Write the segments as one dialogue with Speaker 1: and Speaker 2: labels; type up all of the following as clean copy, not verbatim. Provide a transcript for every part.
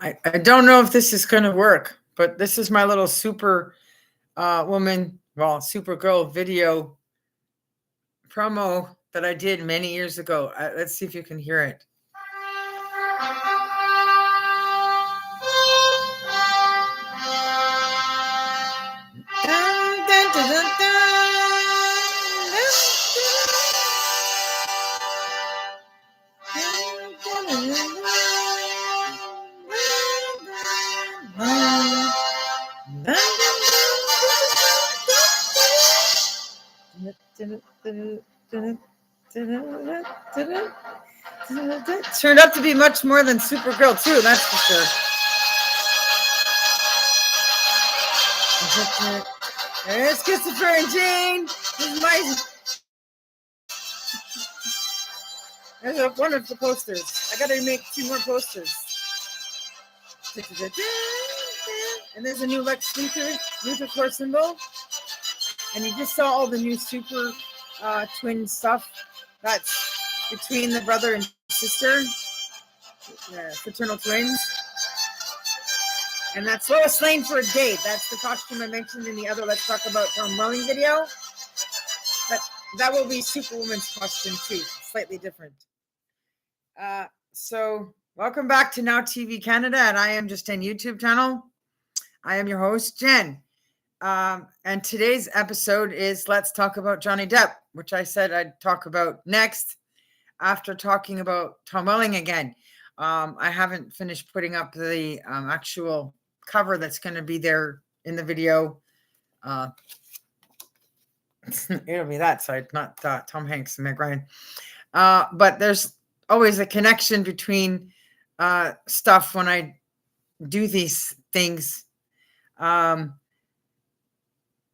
Speaker 1: I don't know if this is going to work, but this is my little super Supergirl video promo that I did many years ago. Let's see if you can hear it. Turned out to be much more than Supergirl too, that's for sure. There's Christopher and Jane. There's one of the posters. I gotta make 2 more posters. And there's a new Lex Luthor core symbol. And you just saw all the new super twin stuff. That's between the brother and sister, fraternal twins. And that's Lois Lane for a date. That's the costume I mentioned in the other Let's Talk About Tom Welling video. But that will be Superwoman's costume too, slightly different. So welcome back to Now TV Canada, and I am Just YouTube channel. I am your host, Jen. And today's episode is Let's Talk About Johnny Depp, which I said I'd talk about next after talking about Tom Welling again. I haven't finished putting up the actual cover that's going to be there in the video. It'll be that side, not Tom Hanks and Meg Ryan. But there's always a connection between stuff when I do these things.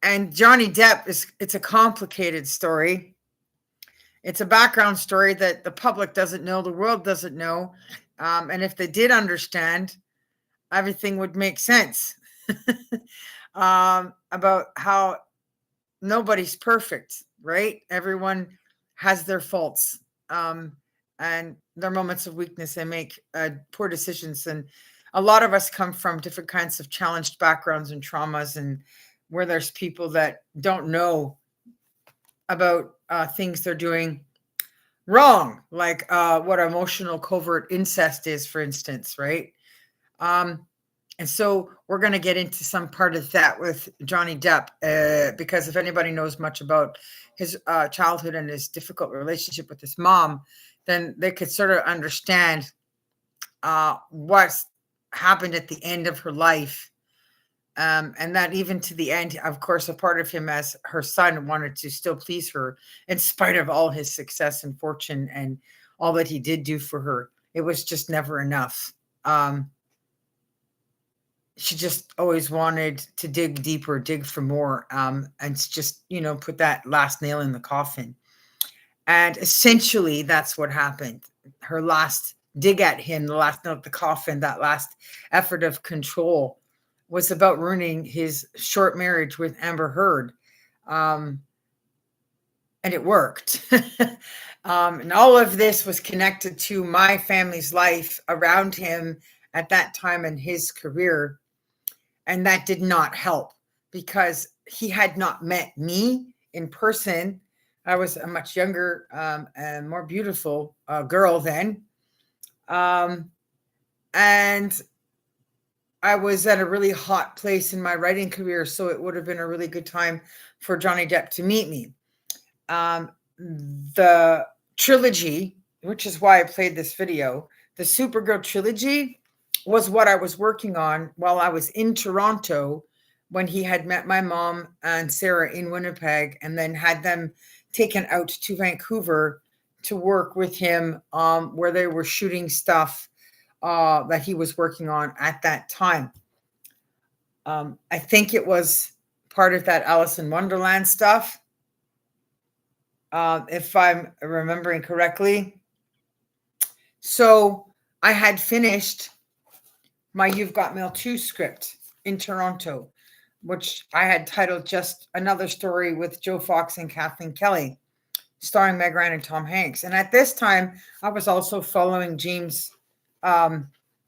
Speaker 1: And Johnny Depp it's a complicated story. It's a background story that the public doesn't know, the world doesn't know. And if they did understand, everything would make sense about how nobody's perfect, right? Everyone has their faults and their moments of weakness and make poor decisions. And a lot of us come from different kinds of challenged backgrounds and traumas, and where there's people that don't know about things they're doing wrong, like what emotional covert incest is, for instance, right? And so we're going to get into some part of that with Johnny Depp, because if anybody knows much about his childhood and his difficult relationship with his mom, then they could sort of understand what's happened at the end of her life. And that even to the end, of course, a part of him as her son wanted to still please her in spite of all his success and fortune and all that he did do for her. It was just never enough. She just always wanted to dig deeper, dig for more, and just, put that last nail in the coffin. And essentially, that's what happened. Her last dig at him, the last nail at the coffin, that last effort of control was about ruining his short marriage with Amber Heard. And it worked. And all of this was connected to my family's life around him at that time in his career. And that did not help because he had not met me in person. I was a much younger and more beautiful girl then. And I was at a really hot place in my writing career, so it would have been a really good time for Johnny Depp to meet me. The trilogy, which is why I played this video, the Supergirl trilogy, was what I was working on while I was in Toronto when he had met my mom and Sarah in Winnipeg and then had them taken out to Vancouver to work with him where they were shooting stuff that he was working on at that time. I think it was part of that Alice in Wonderland stuff, if I'm remembering correctly. So I had finished my You've Got Mail 2 script in Toronto, which I had titled Just Another Story with Joe Fox and Kathleen Kelly, starring Meg Ryan and Tom Hanks. And at this time, I was also following James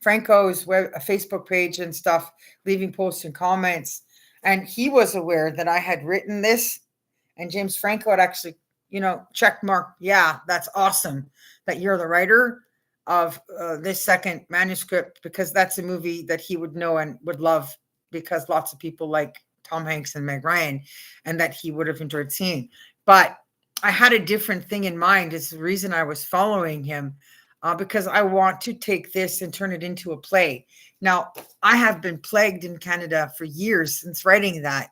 Speaker 1: Franco's a Facebook page and stuff, leaving posts and comments. And he was aware that I had written this. And James Franco had actually, check mark, yeah, that's awesome that you're the writer of this second manuscript, because that's a movie that he would know and would love, because lots of people like Tom Hanks and Meg Ryan, and that he would have enjoyed seeing. But I had a different thing in mind. It's the reason I was following him, because I want to take this and turn it into a play. Now, I have been plagued in Canada for years since writing that,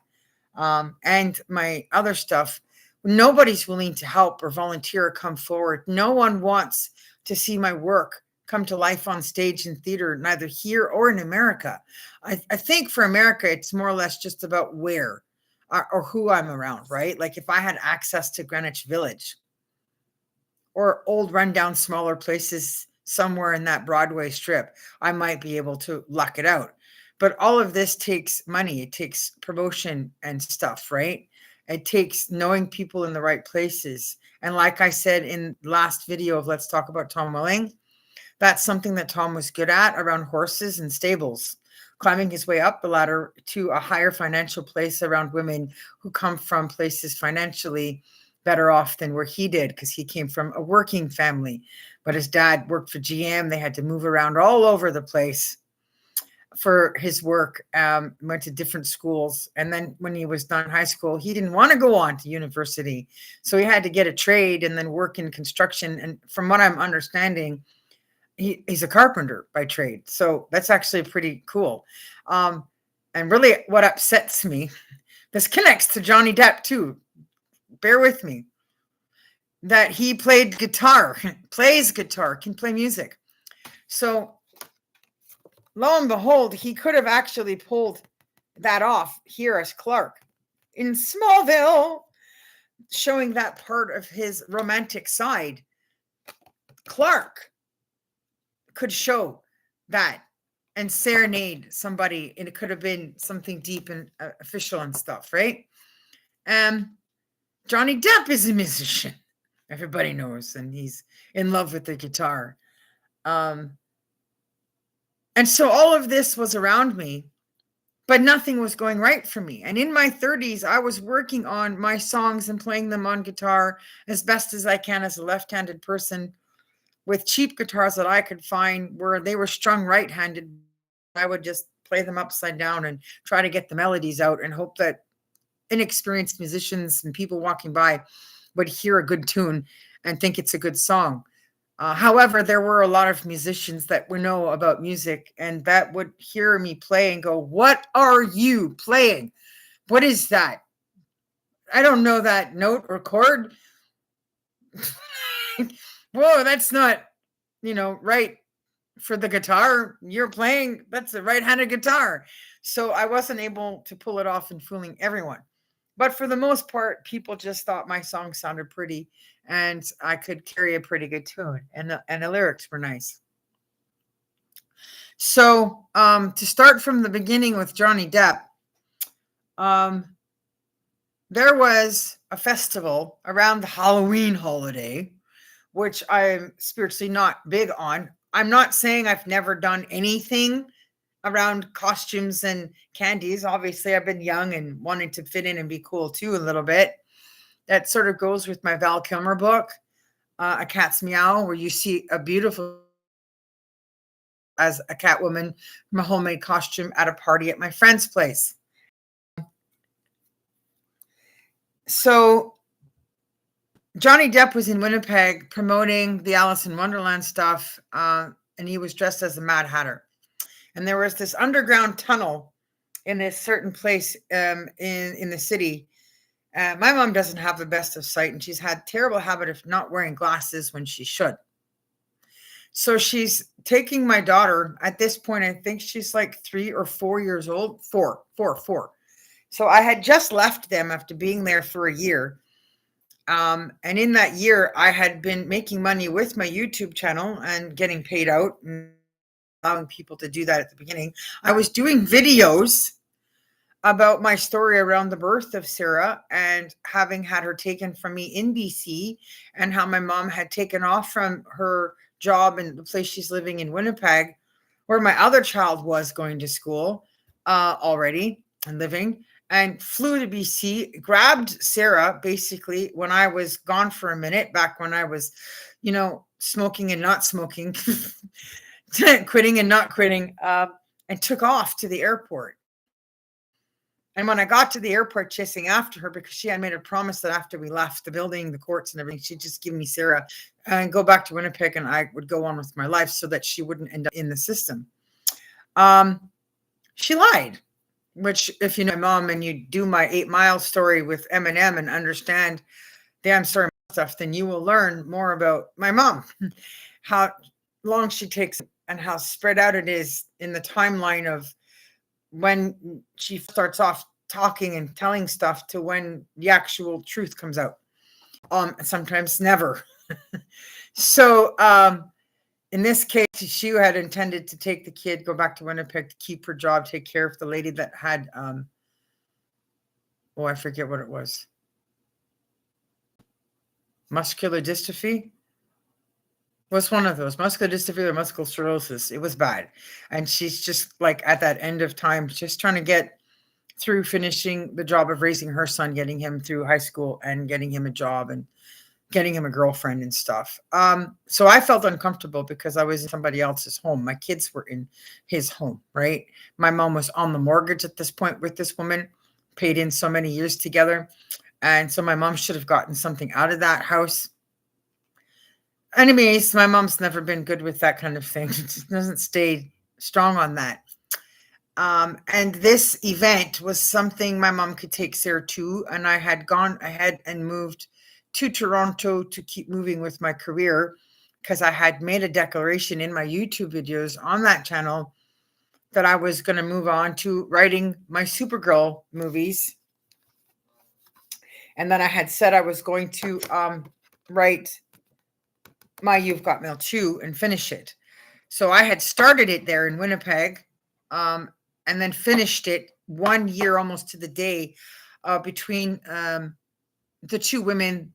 Speaker 1: and my other stuff. Nobody's willing to help or volunteer or come forward. No one wants to see my work come to life on stage and theater, neither here or in America. I think for America, it's more or less just about where or who I'm around, right? Like if I had access to Greenwich Village or old rundown smaller places somewhere in that Broadway strip, I might be able to luck it out. But all of this takes money. It takes promotion and stuff, right? It takes knowing people in the right places. And like I said in last video of Let's Talk About Tom Welling, that's something that Tom was good at around horses and stables, climbing his way up the ladder to a higher financial place around women who come from places financially better off than where he did, because he came from a working family. But his dad worked for GM. They had to move around all over the place for his work, went to different schools. And then when he was done high school, he didn't want to go on to university. So he had to get a trade and then work in construction. And from what I'm understanding, he's a carpenter by trade. So that's actually pretty cool. And really what upsets me, this connects to Johnny Depp too. Bear with me. That he played guitar, plays guitar, can play music. So lo and behold, he could have actually pulled that off here as Clark in Smallville, showing that part of his romantic side. Clark could show that and serenade somebody, and it could have been something deep and official and stuff, right? Johnny Depp is a musician, everybody knows, and he's in love with the guitar. And so all of this was around me, but nothing was going right for me. And in my 30s, I was working on my songs and playing them on guitar as best as I can as a left-handed person, with cheap guitars that I could find where they were strung right-handed. I would just play them upside down and try to get the melodies out and hope that inexperienced musicians and people walking by would hear a good tune and think it's a good song. However, there were a lot of musicians that would know about music and that would hear me play and go, "What are you playing? What is that? I don't know that note or chord." Whoa, that's not, right for the guitar you're playing. That's a right-handed guitar. So I wasn't able to pull it off and fooling everyone. But for the most part, people just thought my song sounded pretty and I could carry a pretty good tune, and the lyrics were nice. So to start from the beginning with Johnny Depp, there was a festival around the Halloween holiday, which I'm spiritually not big on. I'm not saying I've never done anything around costumes and candies. Obviously, I've been young and wanting to fit in and be cool too a little bit. That sort of goes with my Val Kilmer book, A Cat's Meow, where you see a beautiful as a Catwoman from a homemade costume at a party at my friend's place. So Johnny Depp was in Winnipeg promoting the Alice in Wonderland stuff, and he was dressed as a Mad Hatter. And there was this underground tunnel in this certain place in the city. My mom doesn't have the best of sight, and she's had terrible habit of not wearing glasses when she should. So she's taking my daughter. At this point, I think she's like 3 or 4 years old. Four. So I had just left them after being there for a year. And in that year, I had been making money with my YouTube channel and getting paid out and allowing people to do that at the beginning. I was doing videos about my story around the birth of Sarah and having had her taken from me in BC, and how my mom had taken off from her job in the place she's living in Winnipeg, where my other child was going to school already and living, and flew to BC, grabbed Sarah basically when I was gone for a minute, back when I was, smoking and not smoking, quitting and not quitting, and took off to the airport. And when I got to the airport chasing after her, because she had made a promise that after we left the building, the courts and everything, she'd just give me Sarah and go back to Winnipeg, and I would go on with my life so that she wouldn't end up in the system. She lied, which if you know my mom and you do my 8 Mile story with Eminem and understand the I'm sorry stuff, then you will learn more about my mom, how long she takes and how spread out it is in the timeline of when she starts off talking and telling stuff to when the actual truth comes out. Sometimes never. So in this case, she had intended to take the kid, go back to Winnipeg to keep her job, take care of the lady that had I forget what it was. Muscular dystrophy was one of those, muscular dystrophy or muscular sclerosis. It was bad. And she's just like at that end of time, just trying to get through finishing the job of raising her son, getting him through high school and getting him a job and getting him a girlfriend and stuff. So I felt uncomfortable because I was in somebody else's home. My kids were in his home, right? My mom was on the mortgage at this point with this woman, paid in so many years together. And so my mom should have gotten something out of that house. Anyways, my mom's never been good with that kind of thing. She doesn't stay strong on that. And this event was something my mom could take Sarah to. And I had gone ahead and moved to Toronto to keep moving with my career because I had made a declaration in my YouTube videos on that channel that I was going to move on to writing my Supergirl movies. And then I had said I was going to write my You've Got Mail 2 and finish it. So I had started it there in Winnipeg and then finished it 1 year almost to the day between the two women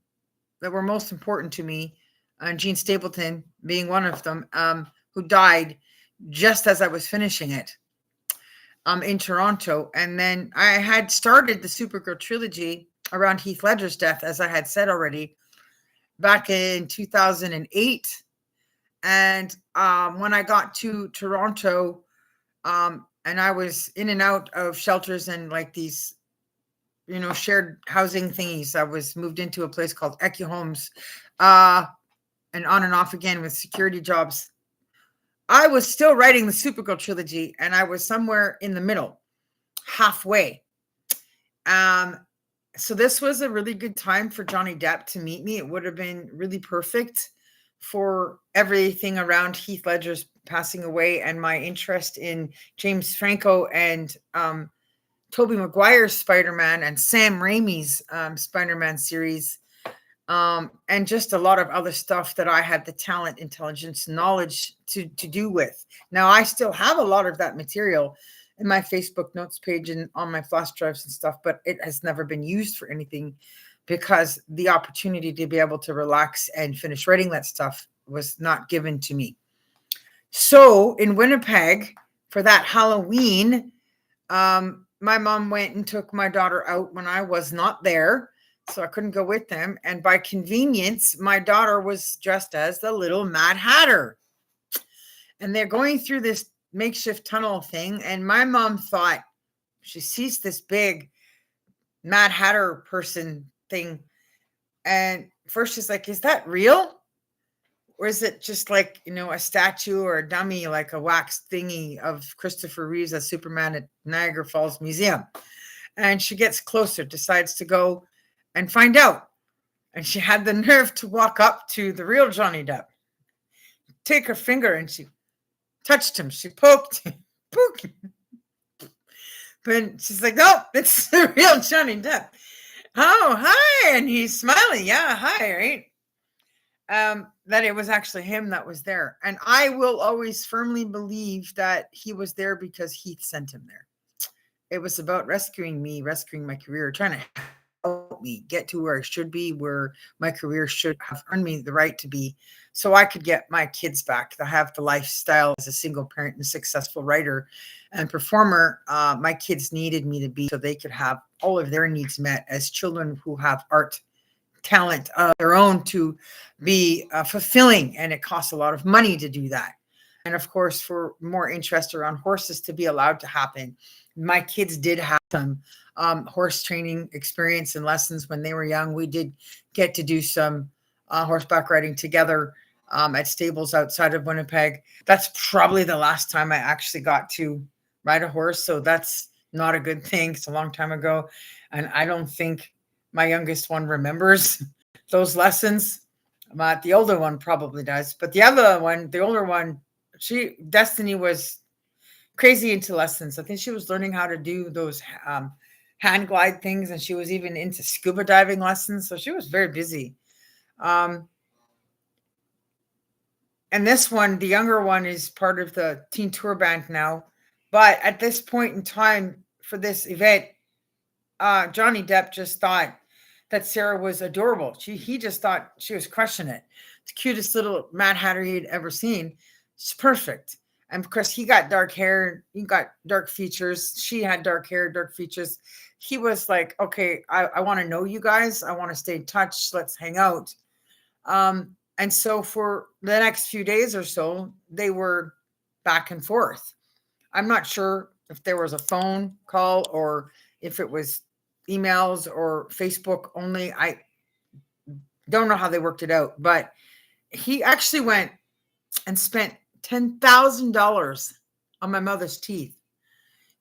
Speaker 1: that were most important to me, and Jean Stapleton being one of them, who died just as I was finishing it in Toronto. And then I had started the Supergirl trilogy around Heath Ledger's death, as I had said already, back in 2008. And when I got to Toronto, and I was in and out of shelters and like these, shared housing thingies. I was moved into a place called EcuHomes, and on and off again with security jobs. I was still writing the Supergirl trilogy, and I was somewhere in the middle, halfway. So this was a really good time for Johnny Depp to meet me. It would have been really perfect for everything around Heath Ledger's passing away and my interest in James Franco and Tobey Maguire's Spider-Man and Sam Raimi's Spider-Man series, and just a lot of other stuff that I had the talent, intelligence, knowledge to do with. Now, I still have a lot of that material in my Facebook notes page and on my flash drives and stuff, but it has never been used for anything because the opportunity to be able to relax and finish writing that stuff was not given to me. So in Winnipeg for that Halloween, my mom went and took my daughter out when I was not there, so I couldn't go with them. And by convenience, my daughter was dressed as the little Mad Hatter. And they're going through this makeshift tunnel thing. And my mom thought she sees this big Mad Hatter person thing. And first she's like, is that real? Or is it just like, a statue or a dummy, like a wax thingy of Christopher Reeves as Superman at Niagara Falls Museum? And she gets closer, decides to go and find out. And she had the nerve to walk up to the real Johnny Depp, take her finger, and she touched him. She poked him. But she's like, no, it's the real Johnny Depp. Oh, hi. And he's smiling. Yeah, hi, right? That it was actually him that was there. And I will always firmly believe that he was there because Heath sent him there. It was about rescuing me, rescuing my career, trying to help me get to where I should be, where my career should have earned me the right to be. so I could get my kids back. I have the lifestyle as a single parent and successful writer and performer. My kids needed me to be so they could have all of their needs met as children who have art talent of their own to be fulfilling. And it costs a lot of money to do that. And of course, for more interest around horses to be allowed to happen. My kids did have some horse training experience and lessons when they were young. We did get to do some horseback riding together at stables outside of Winnipeg. That's probably the last time I actually got to ride a horse. So that's not a good thing. It's a long time ago. And I don't think my youngest one remembers those lessons. But the older one probably does. But the other one, the older one, Destiny was crazy into lessons. I think she was learning how to do those hand glide things, and she was even into scuba diving lessons. So she was very busy. And this one, the younger one, is part of the teen tour band now. But at this point in time for this event, Johnny Depp just thought that Sarah was adorable. He just thought she was crushing it. The cutest little Mad Hatter he'd ever seen. It's perfect. And because he got dark hair, he got dark features. She had dark hair, dark features. He was like, okay, I want to know you guys. I want to stay in touch. Let's hang out. And so for the next few days or so, they were back and forth. I'm not sure if there was a phone call or if it was emails or Facebook only. I don't know how they worked it out, but he actually went and spent $10,000 on my mother's teeth.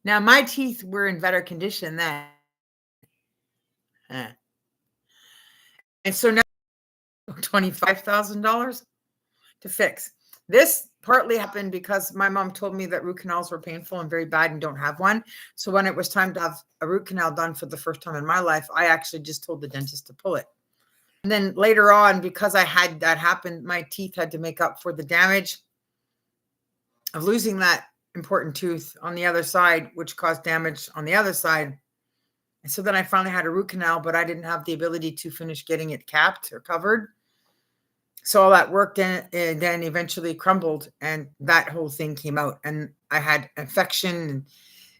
Speaker 1: Now, my teeth were in better condition then. And so now $25,000 to fix. This partly happened because my mom told me that root canals were painful and very bad and don't have one. So when it was time to have a root canal done for the first time in my life, I actually just told the dentist to pull it. And then later on, because I had that happen, my teeth had to make up for the damage of losing that important tooth on the other side, which caused damage on the other side. And so then I finally had a root canal, but I didn't have the ability to finish getting it capped or covered. So all that work then eventually crumbled, and that whole thing came out. And I had infection, and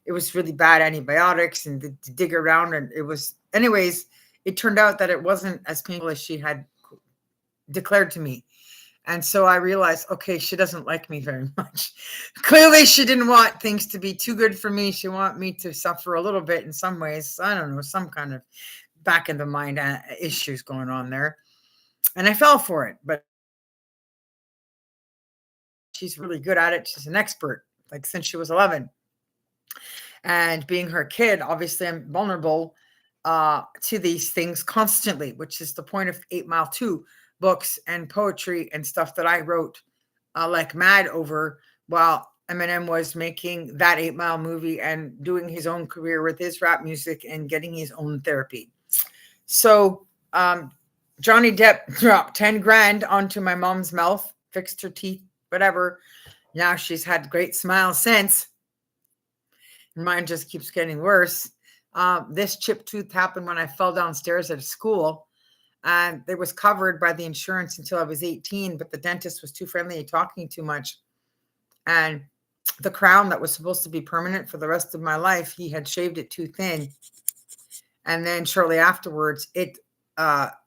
Speaker 1: it was really bad antibiotics and to dig around. And it was, anyways, it turned out that it wasn't as painful as she had declared to me. And so I realized, okay, she doesn't like me very much. Clearly, she didn't want things to be too good for me. She wanted me to suffer a little bit in some ways. I don't know, some kind of back in the mind issues going on there. And I fell for it, but she's really good at it. She's an expert, like since she was 11. And being her kid, obviously I'm vulnerable to these things constantly, which is the point of 8 Mile 2 books and poetry and stuff that I wrote like mad over while Eminem was making that 8 Mile movie and doing his own career with his rap music and getting his own therapy. So Johnny Depp dropped 10 grand onto my mom's mouth, fixed her teeth, whatever. Now she's had great smile since. Mine just keeps getting worse. This chipped tooth happened when I fell downstairs at school, and it was covered by the insurance until I was 18, but the dentist was too friendly and talking too much. And the crown that was supposed to be permanent for the rest of my life, he had shaved it too thin. And then shortly afterwards, it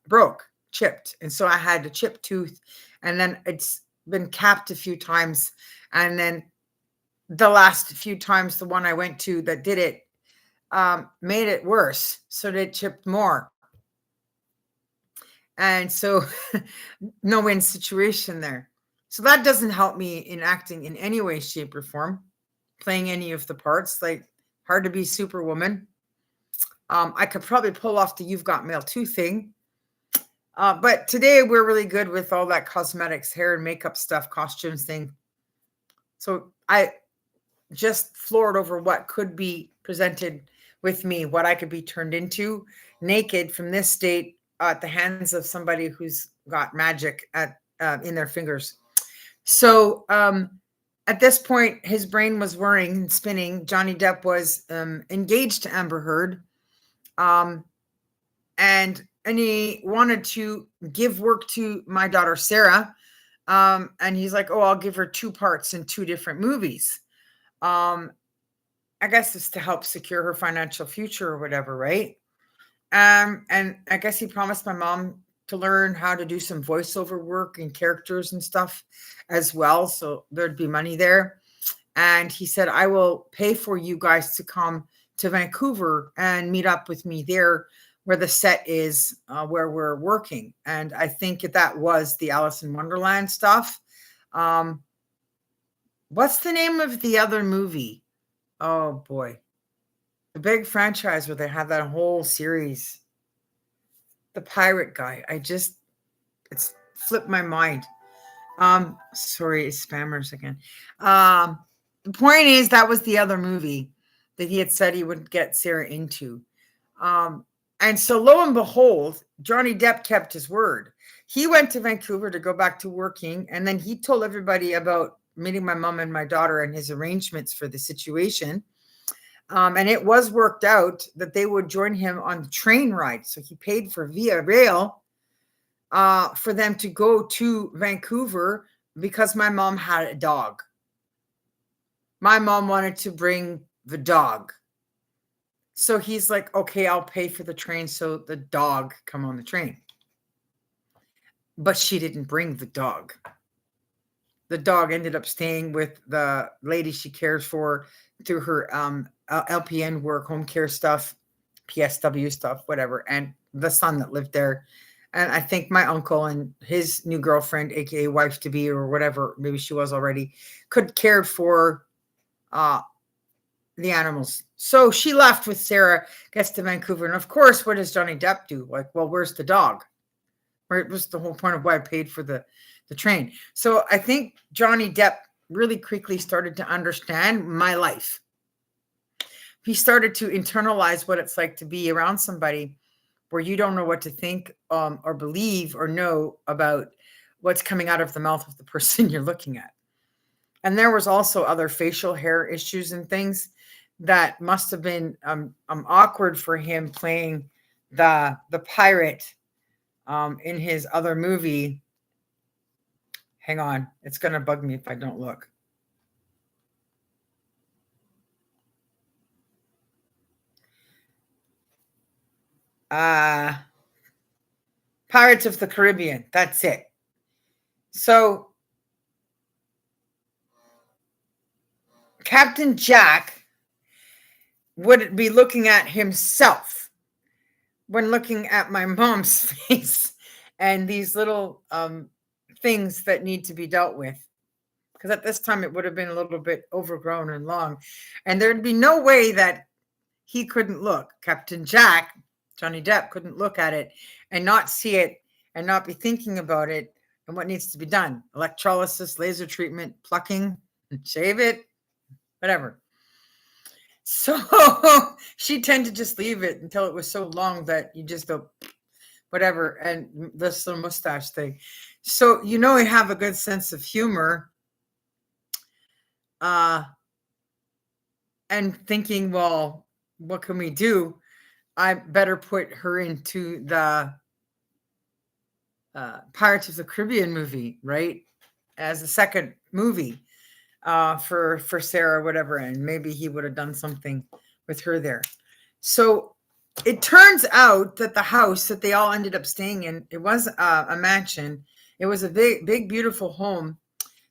Speaker 1: broke, chipped. And so I had a chipped tooth, and then it's been capped a few times. And then the last few times, the one I went to that did it made it worse. So they chipped more. And so no win situation there. So that doesn't help me in acting in any way, shape, or form, playing any of the parts. Like, hard to be Superwoman. I could probably pull off the You've Got Mail 2 thing. But today we're really good with all that cosmetics, hair and makeup stuff, costumes thing. So I just floored over what could be presented with me, what I could be turned into naked from this state at the hands of somebody who's got magic in their fingers. So at this point, his brain was whirring and spinning. Johnny Depp was engaged to Amber Heard. And he wanted to give work to my daughter, Sarah, And he's like, oh, I'll give her two parts in two different movies. Um, I guess it's to help secure her financial future or whatever, right? And I guess he promised my mom to learn how to do some voiceover work and characters and stuff as well. So there'd be money there. And he said, I will pay for you guys to come to Vancouver and meet up with me there where the set is, where we're working. And I think that was the Alice in Wonderland stuff. Um, what's the name of the other movie? Oh boy. The big franchise where they have that whole series. The pirate guy. It's flipped my mind. Sorry, it's spammers again. The point is that was the other movie that he had said he would get Sarah into. And so lo and behold, Johnny Depp kept his word. He went to Vancouver to go back to working, and then he told everybody about meeting my mom and my daughter and his arrangements for the situation. And it was worked out that they would join him on the train ride. So he paid for via rail for them to go to Vancouver because my mom had a dog. My mom wanted to bring the dog. So he's like, okay, I'll pay for the train so the dog come on the train. But she didn't bring the dog. The dog ended up staying with the lady she cares for through her LPN work, home care stuff, PSW stuff, whatever, and the son that lived there. And I think my uncle and his new girlfriend, aka wife to be, or whatever, maybe she was already, could care for the animals. So she left with Sarah, gets to Vancouver, and of course, what does Johnny Depp do? Like, well, where's the dog? Right? It was the whole point of why I paid for the train. So I think Johnny Depp really quickly started to understand my life. He started to internalize what it's like to be around somebody where you don't know what to think or believe or know about what's coming out of the mouth of the person you're looking at. And there was also other facial hair issues and things that must have been awkward for him playing the pirate in his other movie. Hang on, it's going to bug me if I don't look. Pirates of the Caribbean. That's it. So Captain Jack would be looking at himself when looking at my mom's face and these little things that need to be dealt with. Because at this time it would have been a little bit overgrown and long. And there'd be no way that he couldn't look. Captain Jack, Johnny Depp, couldn't look at it and not see it and not be thinking about it and what needs to be done. Electrolysis, laser treatment, plucking, shave it, whatever. So she tended to just leave it until it was so long that you just go, whatever, and this little mustache thing. So, I have a good sense of humor. And thinking, well, what can we do? I better put her into the Pirates of the Caribbean movie, right? As a second movie for Sarah or whatever. And maybe he would have done something with her there. So it turns out that the house that they all ended up staying in, it was a mansion. It was a big, beautiful home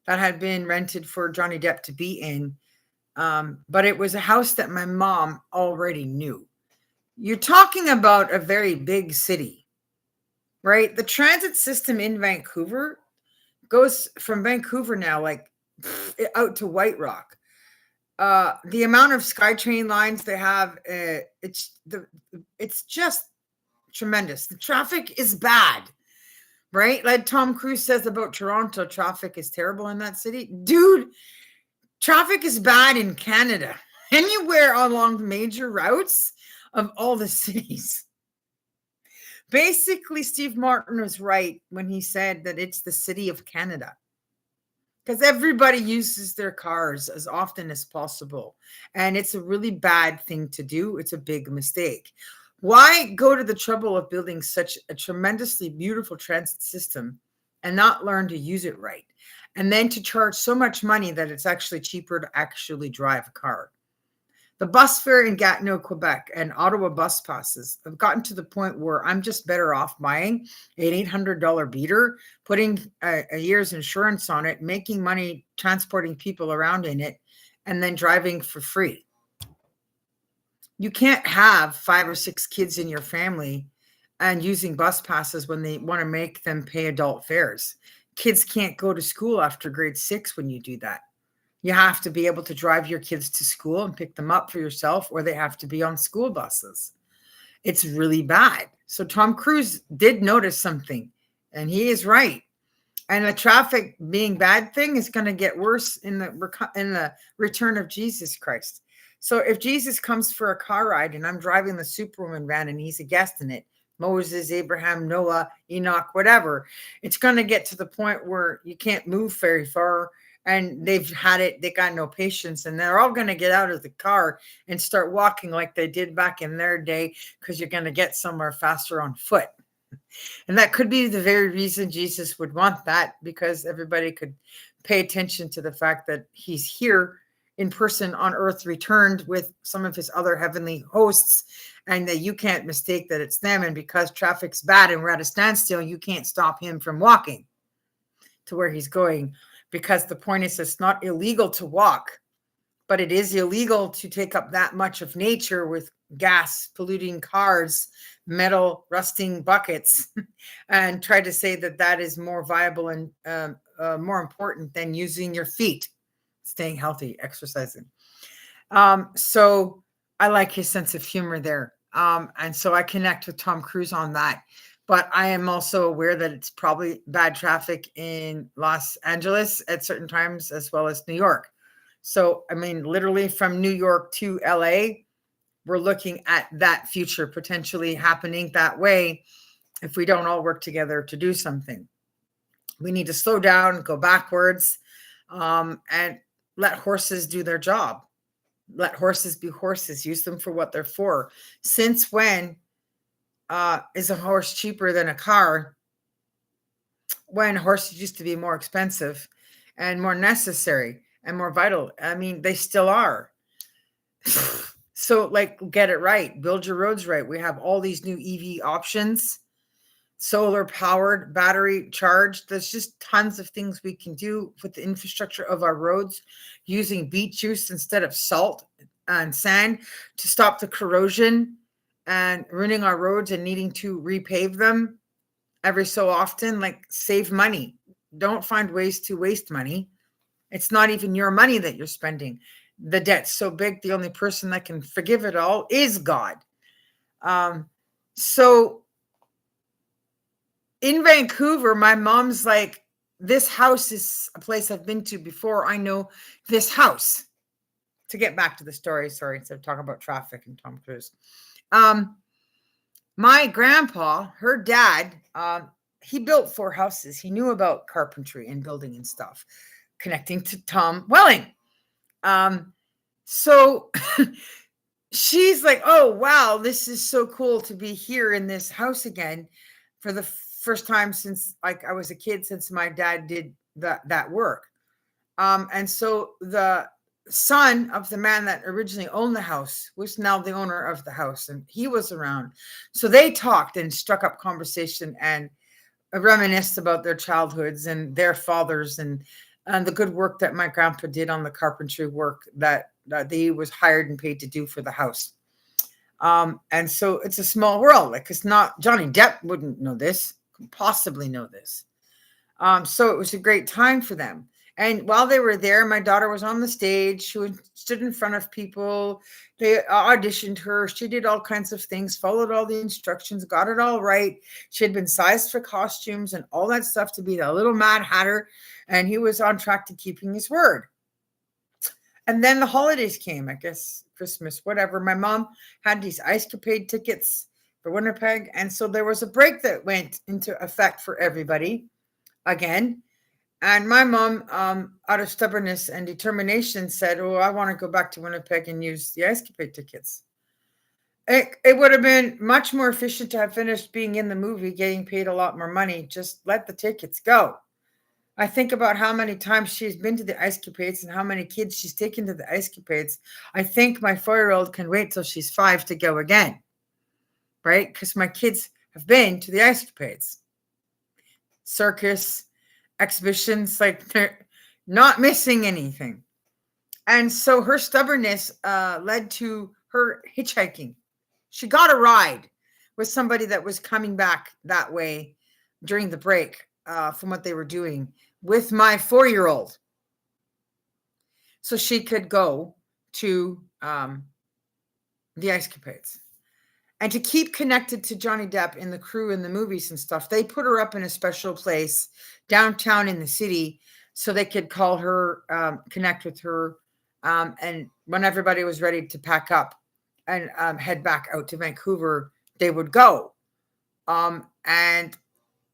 Speaker 1: that had been rented for Johnny Depp to be in. But it was a house that my mom already knew. You're talking about a very big city, right? The transit system in Vancouver goes from Vancouver now, like out to White Rock. The amount of SkyTrain lines they have, it's just tremendous. The traffic is bad, right? Like Tom Cruise says about Toronto, traffic is terrible in that city. Dude, traffic is bad in Canada. Anywhere along the major routes of all the cities. Basically, Steve Martin was right when he said that it's the city of Canada. Because everybody uses their cars as often as possible. And it's a really bad thing to do. It's a big mistake. Why go to the trouble of building such a tremendously beautiful transit system and not learn to use it right. And then to charge so much money that it's actually cheaper to actually drive a car. The bus fare in Gatineau, Quebec, and Ottawa bus passes have gotten to the point where I'm just better off buying an $800 beater, putting a year's insurance on it, making money transporting people around in it, and then driving for free. You can't have 5 or 6 kids in your family and using bus passes when they want to make them pay adult fares. Kids can't go to school after grade 6 when you do that. You have to be able to drive your kids to school and pick them up for yourself, or they have to be on school buses. It's really bad. So Tom Cruise did notice something, and he is right. And the traffic being bad thing is going to get worse in the return of Jesus Christ. So if Jesus comes for a car ride and I'm driving the Superwoman van and he's a guest in it, Moses, Abraham, Noah, Enoch, whatever, it's going to get to the point where you can't move very far. And they've had it, they got no patience, and they're all going to get out of the car and start walking like they did back in their day, because you're going to get somewhere faster on foot. And that could be the very reason Jesus would want that, because everybody could pay attention to the fact that he's here in person on earth, returned with some of his other heavenly hosts, and that you can't mistake that it's them. And because traffic's bad and we're at a standstill, you can't stop him from walking to where he's going. Because the point is, it's not illegal to walk, but it is illegal to take up that much of nature with gas polluting cars, metal rusting buckets, and try to say that that is more viable and more important than using your feet, staying healthy, exercising. So I like his sense of humor there. And so I connect with Tom Cruise on that. But I am also aware that it's probably bad traffic in Los Angeles at certain times, as well as New York. So, I mean, literally from New York to LA, we're looking at that future potentially happening that way if we don't all work together to do something. We need to slow down, go backwards, and let horses do their job. Let horses be horses. Use them for what they're for. Since when is a horse cheaper than a car, when horses used to be more expensive and more necessary and more vital? I mean, they still are. So, like, get it right. Build your roads right. We have all these new EV options, solar powered, battery charged. There's just tons of things we can do with the infrastructure of our roads, using beet juice instead of salt and sand to stop the corrosion and ruining our roads and needing to repave them every so often. Like, save money. Don't find ways to waste money. It's not even your money that you're spending. The debt's so big, the only person that can forgive it all is God. So in Vancouver, my mom's like, this house is a place I've been to before. I know this house. To get back to the story, sorry, instead of talking about traffic and Tom Cruise. My grandpa, her dad, he built 4 houses. He knew about carpentry and building and stuff, connecting to Tom Welling. So she's like, oh, wow, this is so cool to be here in this house again for the first time since, like, I was a kid, since my dad did that work. And so the son of the man that originally owned the house was now the owner of the house, and he was around. So they talked and struck up conversation and reminisced about their childhoods and their fathers, and the good work that my grandpa did on the carpentry work that he was hired and paid to do for the house. And so it's a small world. Like, it's not, Johnny Depp wouldn't know this, could possibly know this. So it was a great time for them. And while they were there, my daughter was on the stage. She stood in front of people. They auditioned her. She did all kinds of things, followed all the instructions, got it all right. She had been sized for costumes and all that stuff to be the little Mad Hatter. And he was on track to keeping his word. And then the holidays came, I guess, Christmas, whatever. My mom had these Ice Capade tickets for Winnipeg. And so there was a break that went into effect for everybody again. And my mom, out of stubbornness and determination, said, oh, I want to go back to Winnipeg and use the Ice Capade tickets. It would have been much more efficient to have finished being in the movie, getting paid a lot more money. Just let the tickets go. I think about how many times she's been to the ice capades and how many kids she's taken to the ice capades. I think my 4-year-old can wait till she's 5 to go again, right? Because my kids have been to the ice capades, circus, exhibitions, like they're not missing anything. And so her stubbornness led to her hitchhiking. She got a ride with somebody that was coming back that way during the break from what they were doing with my 4-year-old. So she could go to the ice capades. And to keep connected to Johnny Depp in the crew and the movies and stuff, they put her up in a special place downtown in the city so they could call her, connect with her. And when everybody was ready to pack up and head back out to Vancouver, they would go. And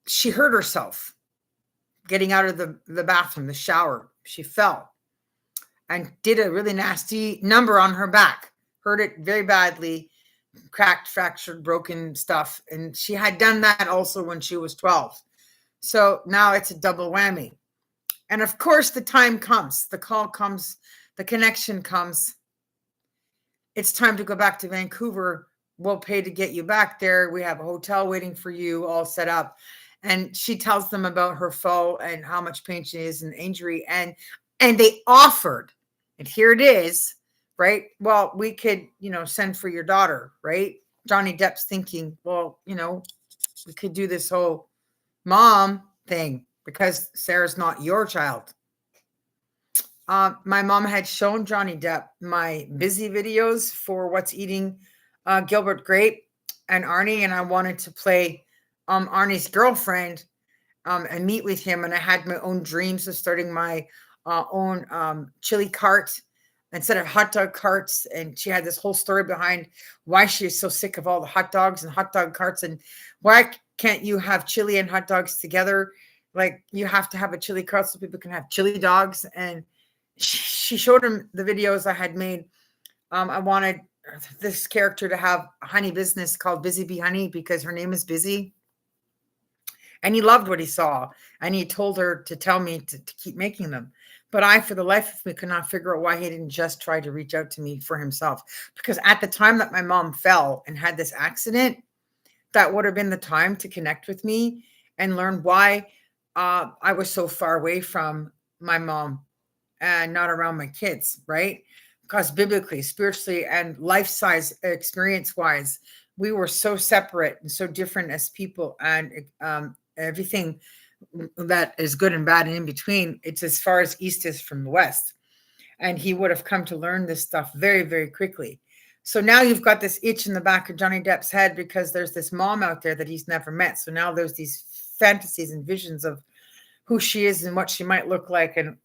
Speaker 1: she hurt herself getting out of the bathroom, the shower. She fell and did a really nasty number on her back, hurt it very badly, cracked, fractured, broken stuff. And she had done that also when she was 12. So now it's a double whammy. And of course, the time comes, the call comes, the connection comes. It's time to go back to Vancouver. We'll pay to get you back there. We have a hotel waiting for you, all set up. And she tells them about her fall and how much pain she is and injury. And they offered, and here it is, right? Well, we could, send for your daughter, right? Johnny Depp's thinking, well, we could do this whole mom thing because Sarah's not your child. My mom had shown Johnny Depp my busy videos for What's Eating Gilbert Grape and Arnie, and I wanted to play Arnie's girlfriend and meet with him. And I had my own dreams of starting my own chili cart instead of hot dog carts. And she had this whole story behind why she is so sick of all the hot dogs and hot dog carts and why can't you have chili and hot dogs together? Like you have to have a chili cart so people can have chili dogs. And she showed him the videos I had made. I wanted this character to have a honey business called Busy Bee Honey because her name is Busy. And he loved what he saw. And he told her to tell me to keep making them. But I, for the life of me, could not figure out why he didn't just try to reach out to me for himself. Because at the time that my mom fell and had this accident, that would have been the time to connect with me and learn why I was so far away from my mom and not around my kids, right? Because biblically, spiritually, and life-size experience-wise, we were so separate and so different as people, and everything that is good and bad and in between, it's as far as east is from the west. And he would have come to learn this stuff very, very quickly. So now you've got this itch in the back of Johnny Depp's head because there's this mom out there that he's never met. So now there's these fantasies and visions of who she is and what she might look like and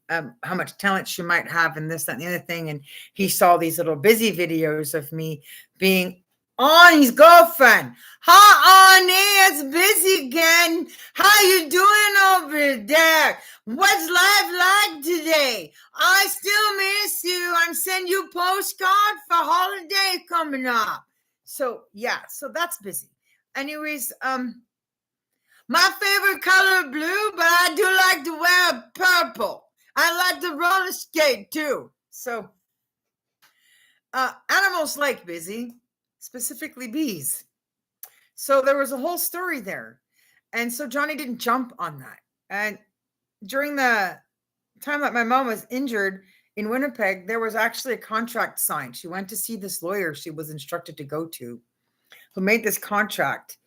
Speaker 1: how much talent she might have and this, that, and the other thing. And he saw these little busy videos of me being Arnie's girlfriend. Hi, Arnie, it's Busy again. How you doing over there? What's life like today? I still miss you. I'm sending you a postcard for holiday coming up. So, yeah, so that's Busy. Anyways, my favorite color blue, but I do like to wear purple. I like to roller skate too. So, animals like Busy, specifically bees. So there was a whole story there. And so Johnny didn't jump on that. And during the time that my mom was injured in Winnipeg, there was actually a contract signed. She went to see this lawyer she was instructed to go to, who made this contract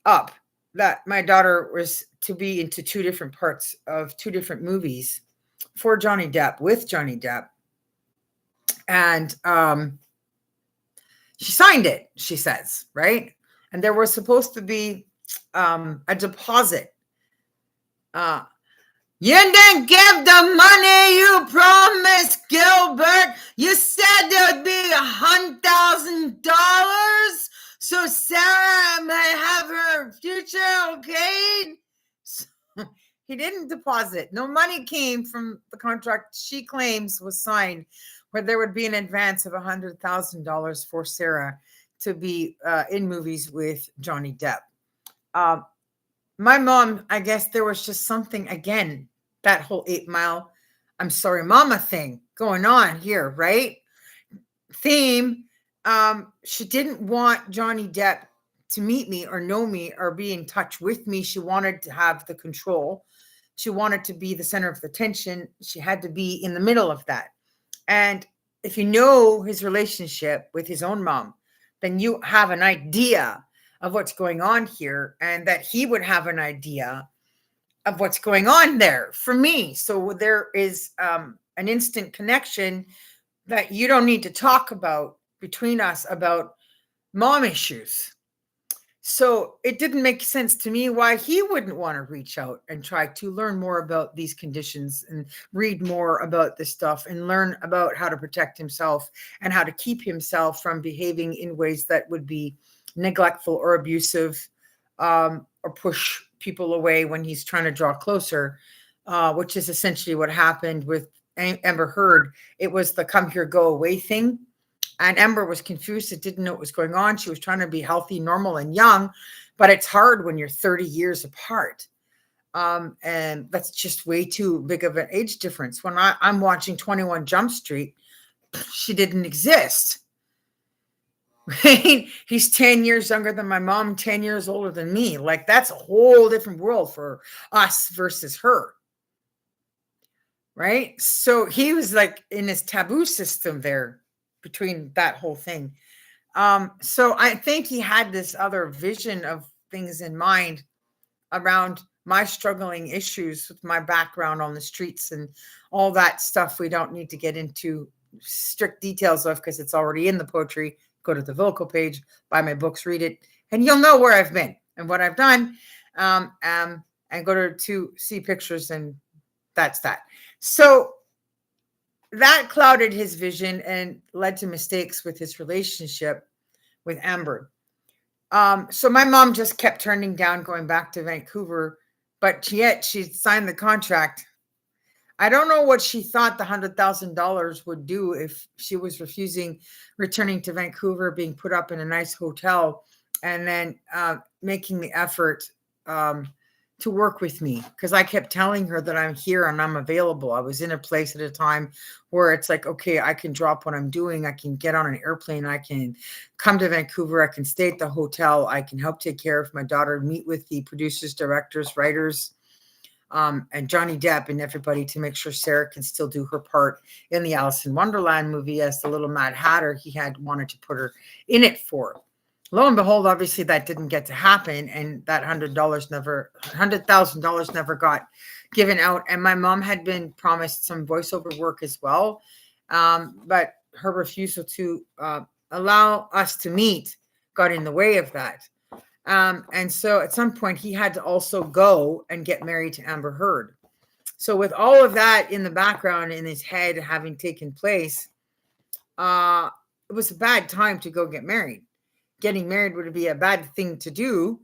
Speaker 1: up that my daughter was to be into 2 different parts of 2 different movies for Johnny Depp, with Johnny Depp. And she signed it, she says, right? And there was supposed to be a deposit. You didn't give the money you promised, Gilbert. You said there would be $100,000 so Sarah may have her future okayed. So he didn't deposit. No money came from the contract she claims was signed, where there would be an advance of $100,000 for Sarah to be in movies with Johnny Depp. Um, my mom, I guess there was just something, again, that whole 8 Mile, I'm sorry, mama thing going on here, right? Theme. She didn't want Johnny Depp to meet me or know me or be in touch with me. She wanted to have the control. She wanted to be the center of the attention. She had to be in the middle of that. And if you know his relationship with his own mom, then you have an idea of what's going on here, and that he would have an idea of what's going on there for me. So there is an instant connection that you don't need to talk about between us about mom issues. So it didn't make sense to me why he wouldn't want to reach out and try to learn more about these conditions and read more about this stuff and learn about how to protect himself and how to keep himself from behaving in ways that would be neglectful or abusive, or push people away when he's trying to draw closer, which is essentially what happened with Amber Heard. It was the come here, go away thing. And Amber was confused and didn't know what was going on. She was trying to be healthy, normal, and young, but it's hard when you're 30 years apart. And that's just way too big of an age difference. When I'm watching 21 Jump Street, she didn't exist. Right? He's 10 years younger than my mom, 10 years older than me. Like, that's a whole different world for us versus her. Right? So he was like in his taboo system there between that whole thing. So I think he had this other vision of things in mind around my struggling issues with my background on the streets and all that stuff we don't need to get into strict details of, because it's already in the poetry. Go to the vocal page, buy my books, read it, and you'll know where I've been and what I've done. And go to see pictures, and that's that. So that clouded his vision and led to mistakes with his relationship with Amber. So my mom just kept turning down going back to Vancouver, but yet she signed the contract. I don't know what she thought the $100,000 would do if she was refusing returning to Vancouver, being put up in a nice hotel, and then making the effort to work with me, because I kept telling her that I'm here and I'm available. I was in a place at a time where it's like, okay, I can drop what I'm doing. I can get on an airplane. I can come to Vancouver. I can stay at the hotel. I can help take care of my daughter, meet with the producers, directors, writers, and Johnny Depp and everybody to make sure Sarah can still do her part in the Alice in Wonderland movie as the little Mad Hatter he had wanted to put her in it for. Lo and behold, obviously that didn't get to happen, and that $100,000 never got given out. And my mom had been promised some voiceover work as well, but her refusal to allow us to meet got in the way of that. And so at some point he had to also go and get married to Amber Heard. So with all of that in the background in his head having taken place, it was a bad time to go get married. Getting married would be a bad thing to do.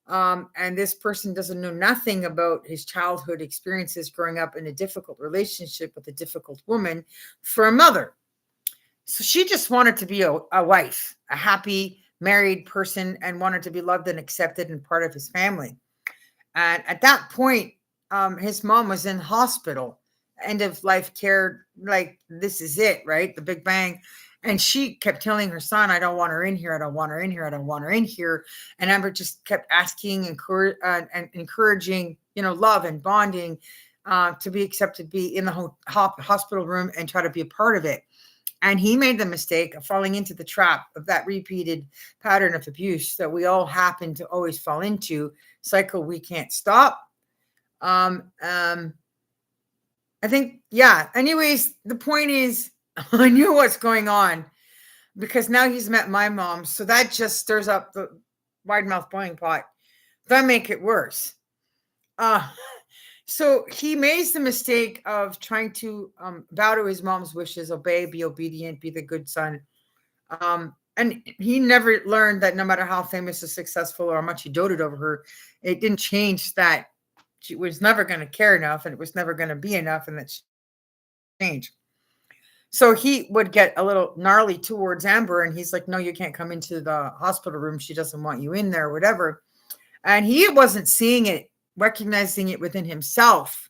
Speaker 1: And this person doesn't know nothing about his childhood experiences growing up in a difficult relationship with a difficult woman for a mother. So she just wanted to be a wife, a happy married person, and wanted to be loved and accepted and part of his family. And at that point, his mom was in hospital, end of life care, like this is it, right? The big bang. And she kept telling her son, I don't want her in here. I don't want her in here. I don't want her in here. And Amber just kept asking and encouraging, love and bonding to be accepted, be in the hospital room and try to be a part of it. And he made the mistake of falling into the trap of that repeated pattern of abuse that we all happen to always fall into, cycle we can't stop. I think, yeah. Anyways, the point is, I knew what's going on because now he's met my mom. So that just stirs up the wide mouth boiling pot. That make it worse. So he makes the mistake of trying to bow to his mom's wishes, obey, be obedient, be the good son. And he never learned that no matter how famous or successful or how much he doted over her, it didn't change that she was never going to care enough and it was never going to be enough, and that she changed. So he would get a little gnarly towards Amber, and he's like, "No, you can't come into the hospital room. She doesn't want you in there, whatever." And he wasn't seeing it, recognizing it within himself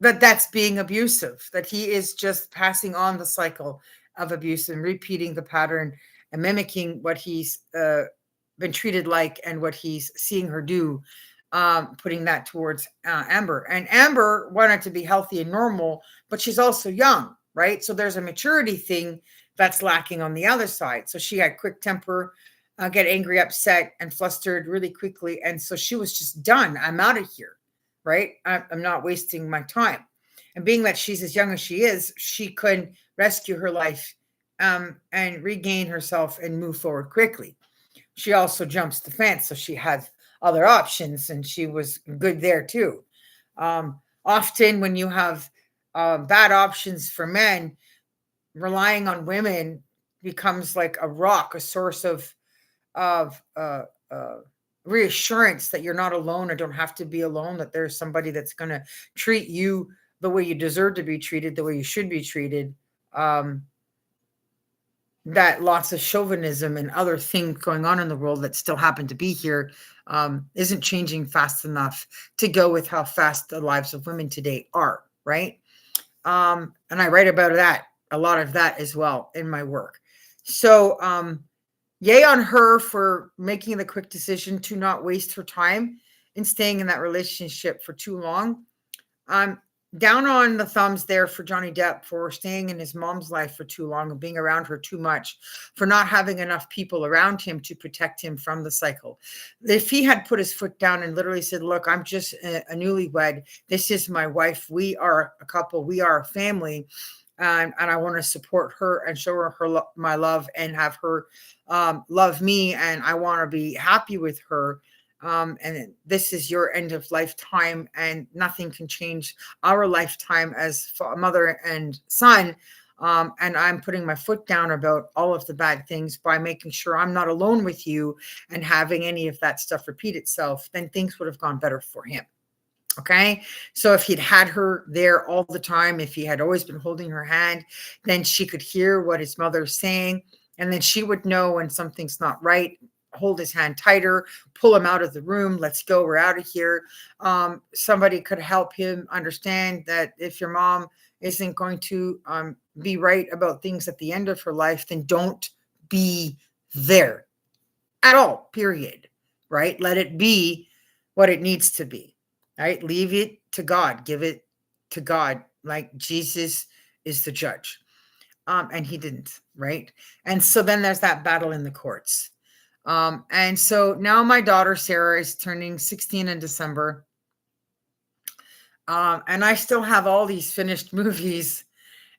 Speaker 1: that that's being abusive, that he is just passing on the cycle of abuse and repeating the pattern and mimicking what he's been treated like and what he's seeing her do, putting that towards Amber. And Amber wanted to be healthy and normal, but she's also young, right? So there's a maturity thing that's lacking on the other side. So she had quick temper, get angry, upset, and flustered really quickly. And so she was just done. I'm out of here, right? I'm not wasting my time. And being that she's as young as she is, she could rescue her life and regain herself and move forward quickly. She also jumps the fence, so she had other options, and she was good there too. Often, when you have bad options for men, relying on women becomes like a rock, a source of reassurance that you're not alone or don't have to be alone, that there's somebody that's going to treat you the way you deserve to be treated, the way you should be treated. That lots of chauvinism and other things going on in the world that still happen to be here isn't changing fast enough to go with how fast the lives of women today are, right? And I write about that, a lot of that as well in my work. So yay on her for making the quick decision to not waste her time in staying in that relationship for too long. Down on the thumbs there for Johnny Depp for staying in his mom's life for too long and being around her too much, for not having enough people around him to protect him from the cycle. If he had put his foot down and literally said, "Look, I'm just a newlywed. This is my wife. We are a couple. We are a family. And I want to support her and show her my love and have her love me. And I want to be happy with her. And this is your end of lifetime, and nothing can change our lifetime as mother and son. And I'm putting my foot down about all of the bad things by making sure I'm not alone with you and having any of that stuff repeat itself," then things would have gone better for him. Okay. So if he'd had her there all the time, if he had always been holding her hand, then she could hear what his mother's saying. And then she would know when something's not right, hold his hand tighter, pull him out of the room. Let's go. We're out of here. Somebody could help him understand that if your mom isn't going to be right about things at the end of her life, then don't be there at all, period. Right? Let it be what it needs to be. Right? Leave it to God. Give it to God. Like Jesus is the judge. And he didn't, right? And so then there's that battle in the courts. And so now my daughter, Sarah, is turning 16 in December. And I still have all these finished movies,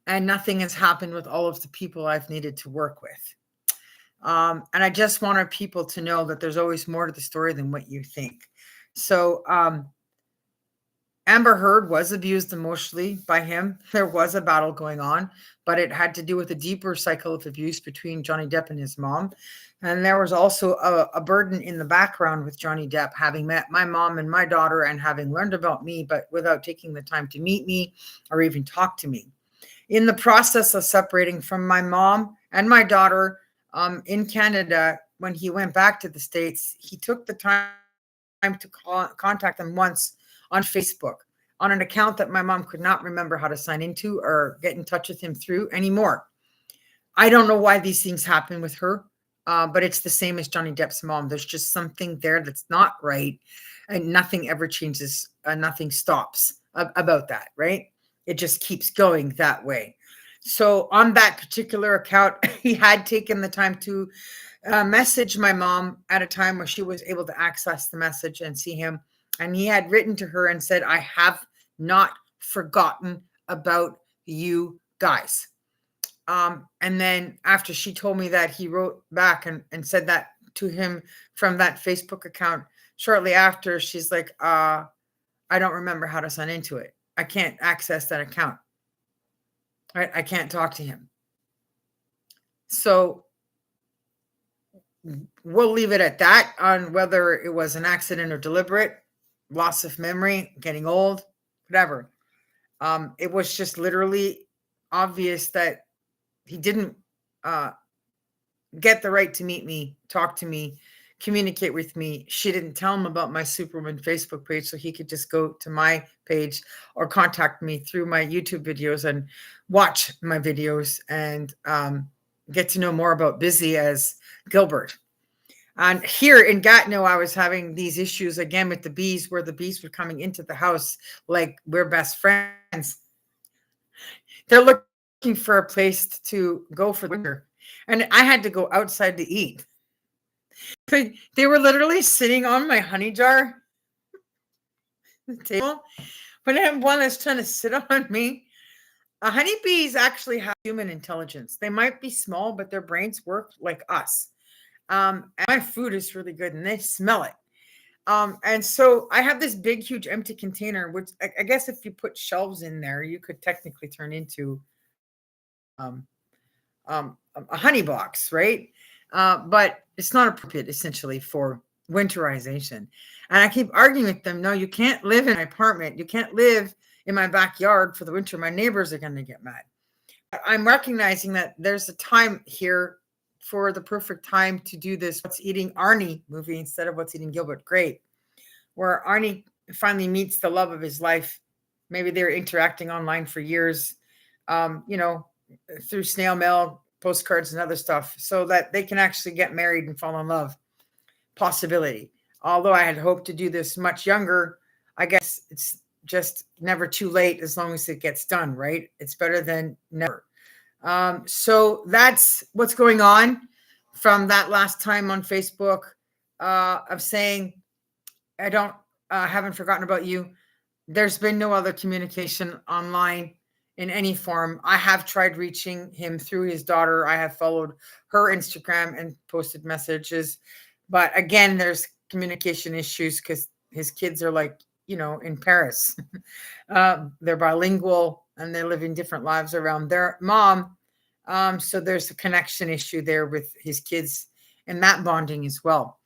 Speaker 1: and nothing has happened with all of the people I've needed to work with. And I just wanted people to know that there's always more to the story than what you think. So Amber Heard was abused emotionally by him. There was a battle going on, but it had to do with a deeper cycle of abuse between Johnny Depp and his mom. And there was also a burden in the background with Johnny Depp, having met my mom and my daughter and having learned about me, but without taking the time to meet me or even talk to me. In the process of separating from my mom and my daughter in Canada, when he went back to the States, he took the time to contact them once on Facebook, on an account that my mom could not remember how to sign into or get in touch with him through anymore. I don't know why these things happen with her, but it's the same as Johnny Depp's mom. There's just something there that's not right, and nothing ever changes. Nothing stops about that, right? It just keeps going that way. So on that particular account, he had taken the time to message my mom at a time where she was able to access the message and see him. And he had written to her and said, "I have not forgotten about you guys." And then after she told me that, he wrote back and said that to him from that Facebook account. Shortly after, she's like, I don't remember how to sign into it. I can't access that account. Right? I can't talk to him. So we'll leave it at that on whether it was an accident or deliberate, loss of memory, getting old, whatever. It was just literally obvious that he didn't get the right to meet me, talk to me, communicate with me. She didn't tell him about my Superwoman Facebook page, so he could just go to my page or contact me through my YouTube videos and watch my videos and get to know more about Busy as Gilbert. And here in Gatineau, I was having these issues again with the bees, where the bees were coming into the house like we're best friends. They're looking for a place to go for the winter. And I had to go outside to eat. They were literally sitting on my honey jar table, but I have one that's trying to sit on me. Honeybees actually have human intelligence. They might be small, but their brains work like us. And my food is really good, and they smell it. And so I have this big, huge empty container, which I guess if you put shelves in there, you could technically turn into um, a honey box, right? But it's not appropriate essentially for winterization. And I keep arguing with them, no, you can't live in my apartment. You can't live in my backyard for the winter. My neighbors are going to get mad. I'm recognizing that there's a time here for the perfect time to do this What's Eating Arnie movie instead of What's Eating Gilbert Grape, where Arnie finally meets the love of his life. Maybe they're interacting online for years, through snail mail, postcards, and other stuff, so that they can actually get married and fall in love. Possibility. Although I had hoped to do this much younger, I guess it's just never too late as long as it gets done, right? It's better than never. So that's what's going on from that last time on Facebook, of saying, I haven't forgotten about you. There's been no other communication online in any form. I have tried reaching him through his daughter. I have followed her Instagram and posted messages. But again, there's communication issues because his kids are in Paris. They're bilingual and they're living different lives around their mom. So there's a connection issue there with his kids and that bonding as well.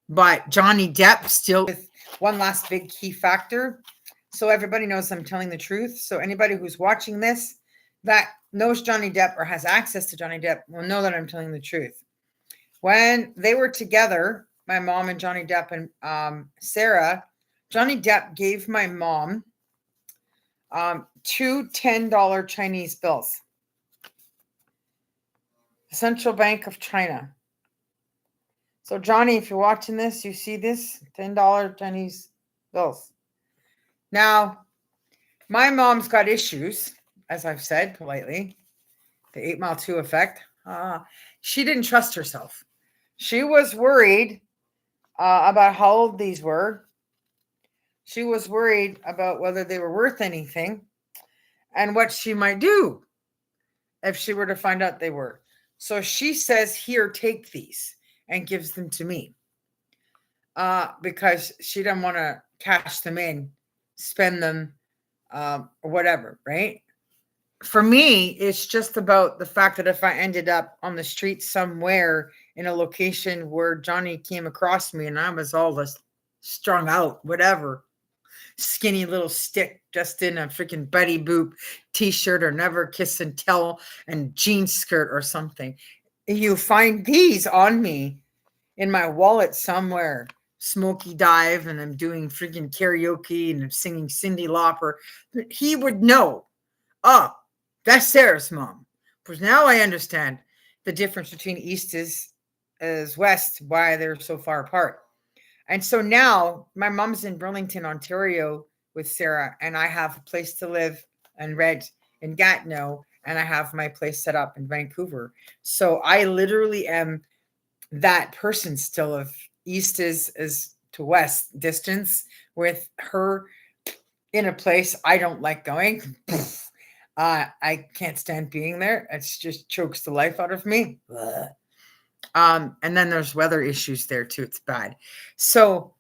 Speaker 1: But Johnny Depp still with one last big key factor. So everybody knows I'm telling the truth. So anybody who's watching this that knows Johnny Depp or has access to Johnny Depp will know that I'm telling the truth. When they were together, my mom and Johnny Depp and Sarah, Johnny Depp gave my mom two $10 Chinese bills. Central Bank of China. So Johnny, if you're watching this, you see this $10 Chinese bills. Now, my mom's got issues, as I've said politely, the 8 Mile 2 effect. She didn't trust herself. She was worried about how old these were. She was worried about whether they were worth anything and what she might do if she were to find out they were. So she says, here, take these, and gives them to me because she didn't want to cash them in, spend them, or whatever, right? For me, it's just about the fact that if I ended up on the street somewhere in a location where Johnny came across me and I was all this strung out, whatever, skinny little stick just in a freaking Betty Boop t-shirt or Never Kiss and Tell and jean skirt or something, you find these on me in my wallet somewhere, Smoky Dive, and I'm doing freaking karaoke and I'm singing Cyndi Lauper, he would know, oh, that's Sarah's mom. Because now I understand the difference between East as West, why they're so far apart. And so now my mom's in Burlington, Ontario with Sarah, and I have a place to live and rent in Gatineau, and I have my place set up in Vancouver. So I literally am that person still of East is to West distance with her in a place I don't like going. I can't stand being there. It just chokes the life out of me. And then there's weather issues there too. It's bad. So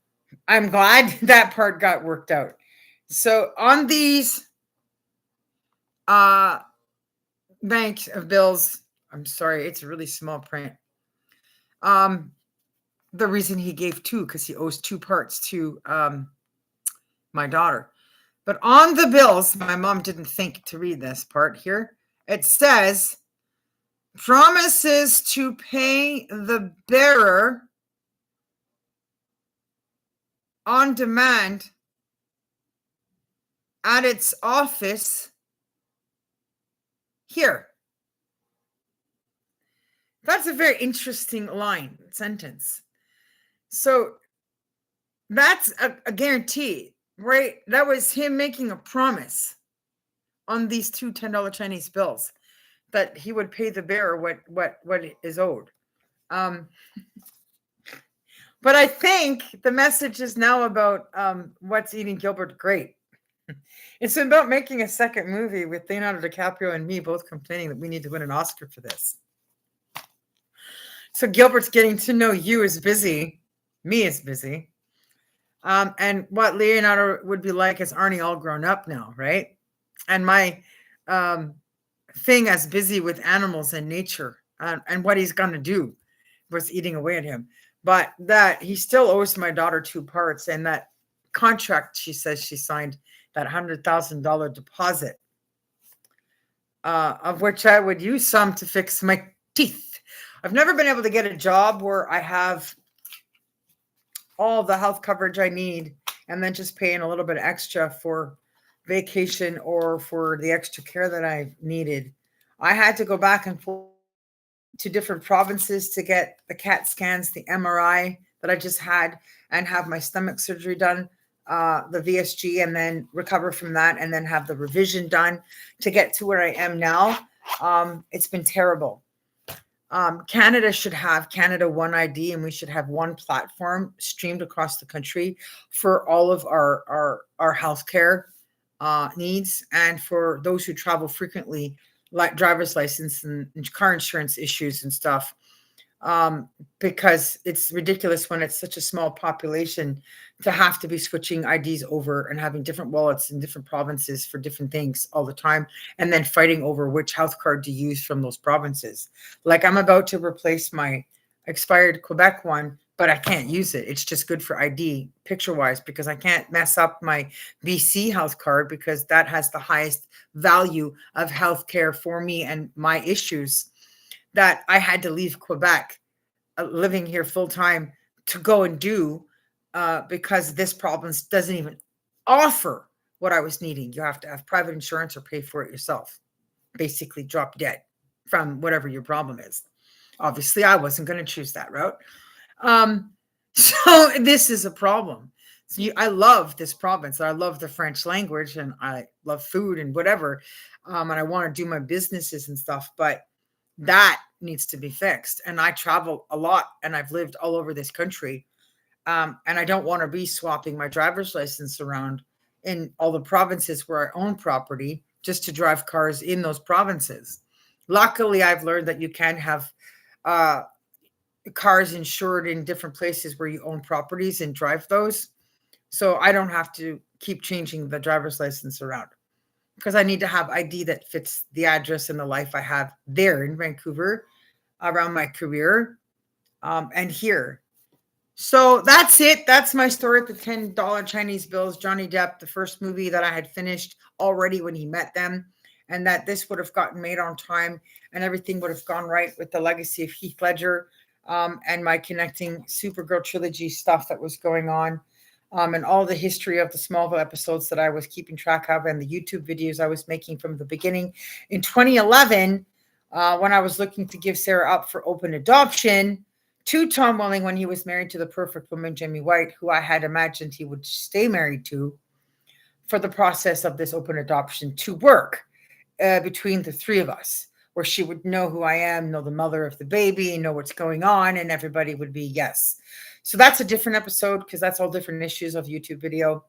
Speaker 1: I'm glad that part got worked out. So on these banks of bills, I'm sorry, it's a really small print. The reason he gave two, because he owes two parts to my daughter. But on the bills, my mom didn't think to read this part here. It says promises to pay the bearer on demand at its office here. That's a very interesting sentence. So that's a guarantee, right? That was him making a promise on these two $10 Chinese bills that he would pay the bearer what is owed. But I think the message is now about what's eating Gilbert great. It's about making a second movie with Leonardo DiCaprio and me both complaining that we need to win an Oscar for this. So Gilbert's getting to know you is busy. Me is busy. And what Leonardo would be like is Arnie all grown up now, right? And my thing as busy with animals and nature and what he's going to do was eating away at him. But that he still owes my daughter 2 parts, and that contract she says she signed, that $100,000 deposit, of which I would use some to fix my teeth. I've never been able to get a job where I have all the health coverage I need and then just paying a little bit extra for vacation or for the extra care that I needed. I had to go back and forth to different provinces to get the CAT scans, the MRI that I just had, and have my stomach surgery done, the VSG, and then recover from that, and then have the revision done to get to where I am now. It's been terrible. Canada should have Canada One ID, and we should have one platform streamed across the country for all of our healthcare needs, and for those who travel frequently, like driver's license and car insurance issues and stuff, because it's ridiculous when it's such a small population to have to be switching IDs over and having different wallets in different provinces for different things all the time, and then fighting over which health card to use from those provinces. Like, I'm about to replace my expired Quebec one, but I can't use it. It's just good for ID picture-wise, because I can't mess up my BC health card, because that has the highest value of healthcare for me and my issues, that I had to leave Quebec, living here full time, to go and do, because this province doesn't even offer what I was needing. You have to have private insurance or pay for it yourself. Basically drop dead from whatever your problem is. Obviously, I wasn't going to choose that route. So this is a problem. So I love this province. I love the French language, and I love food and whatever. And I want to do my businesses and stuff, but that needs to be fixed. And I travel a lot, and I've lived all over this country. And I don't want to be swapping my driver's license around in all the provinces where I own property just to drive cars in those provinces. Luckily, I've learned that you can have cars insured in different places where you own properties and drive those. So I don't have to keep changing the driver's license around, because I need to have ID that fits the address and the life I have there in Vancouver around my career, and here. So that's it. That's my story with the $10 Chinese bills. Johnny Depp, the first movie that I had finished already when he met them, and that this would have gotten made on time and everything would have gone right with the legacy of Heath Ledger, and my connecting Supergirl trilogy stuff that was going on, and all the history of the Smallville episodes that I was keeping track of, and the YouTube videos I was making from the beginning. In 2011, when I was looking to give Sarah up for open adoption to Tom Welling, when he was married to the perfect woman, Jamie White, who I had imagined he would stay married to, for the process of this open adoption to work between the three of us, where she would know who I am, know the mother of the baby, know what's going on, and everybody would be yes. So that's a different episode, because that's all different issues of YouTube video.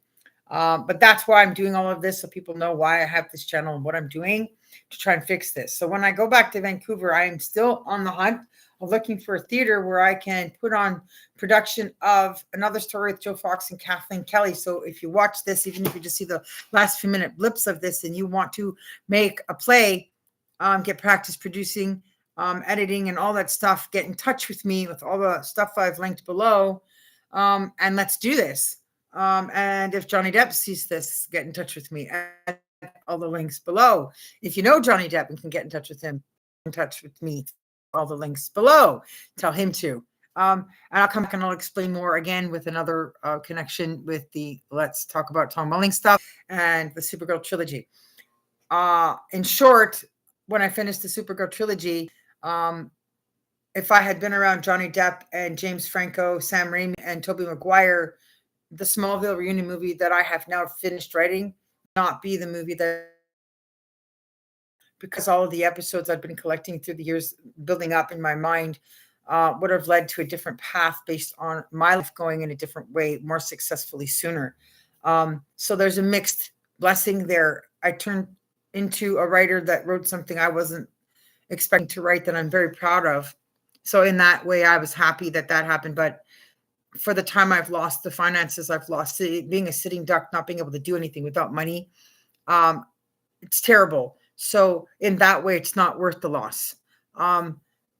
Speaker 1: But that's why I'm doing all of this, so people know why I have this channel and what I'm doing to try and fix this. So when I go back to Vancouver, I am still on the hunt of looking for a theater where I can put on production of Another Story with Joe Fox and Kathleen Kelly. So if you watch this, even if you just see the last few minute blips of this and you want to make a play, get practice producing, editing and all that stuff, get in touch with me with all the stuff I've linked below, and let's do this. And if Johnny Depp sees this, get in touch with me. And all the links below. If you know Johnny Depp and can get in touch with him, in touch with me, all the links below. Tell him to. And I'll come back and I'll explain more again with another connection with the Let's Talk About Tom Welling stuff and the Supergirl trilogy. In short, when I finished the Supergirl trilogy, if I had been around Johnny Depp and James Franco, Sam Raimi, and Tobey Maguire, the Smallville reunion movie that I have now finished writing not be the movie that, because all of the episodes I've been collecting through the years building up in my mind would have led to a different path based on my life going in a different way, more successfully sooner. So there's a mixed blessing there. I turned into a writer that wrote something I wasn't expecting to write that I'm very proud of. So in that way, I was happy that that happened. But for the time I've lost, the finances I've lost, being a sitting duck, not being able to do anything without money, it's terrible. So in that way, it's not worth the loss.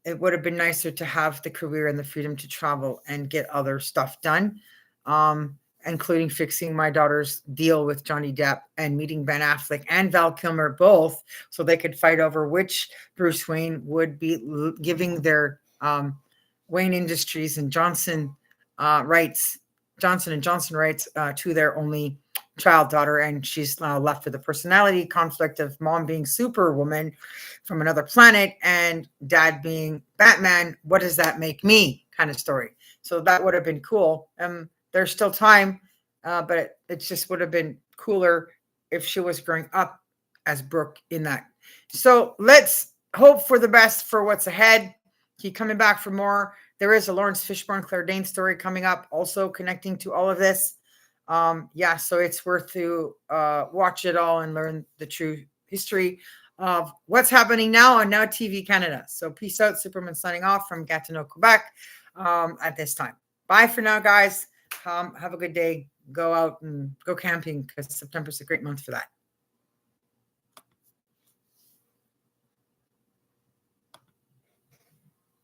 Speaker 1: It would have been nicer to have the career and the freedom to travel and get other stuff done, including fixing my daughter's deal with Johnny Depp and meeting Ben Affleck and Val Kilmer both, so they could fight over which Bruce Wayne would be giving their Wayne Industries and Johnson and Johnson rights to their only child daughter, and she's now left with a personality conflict of mom being Superwoman from another planet and dad being Batman. What does that make me? Kind of story. So that would have been cool. There's still time, but it just would have been cooler if she was growing up as Brooke in that. So let's hope for the best for what's ahead. Keep coming back for more. There is a Lawrence Fishburne, Claire Danes story coming up, also connecting to all of this. So it's worth to watch it all and learn the true history of what's happening now on Now TV Canada. So peace out. Superman signing off from Gatineau, Quebec at this time. Bye for now, guys. Have a good day. Go out and go camping because September's a great month for that.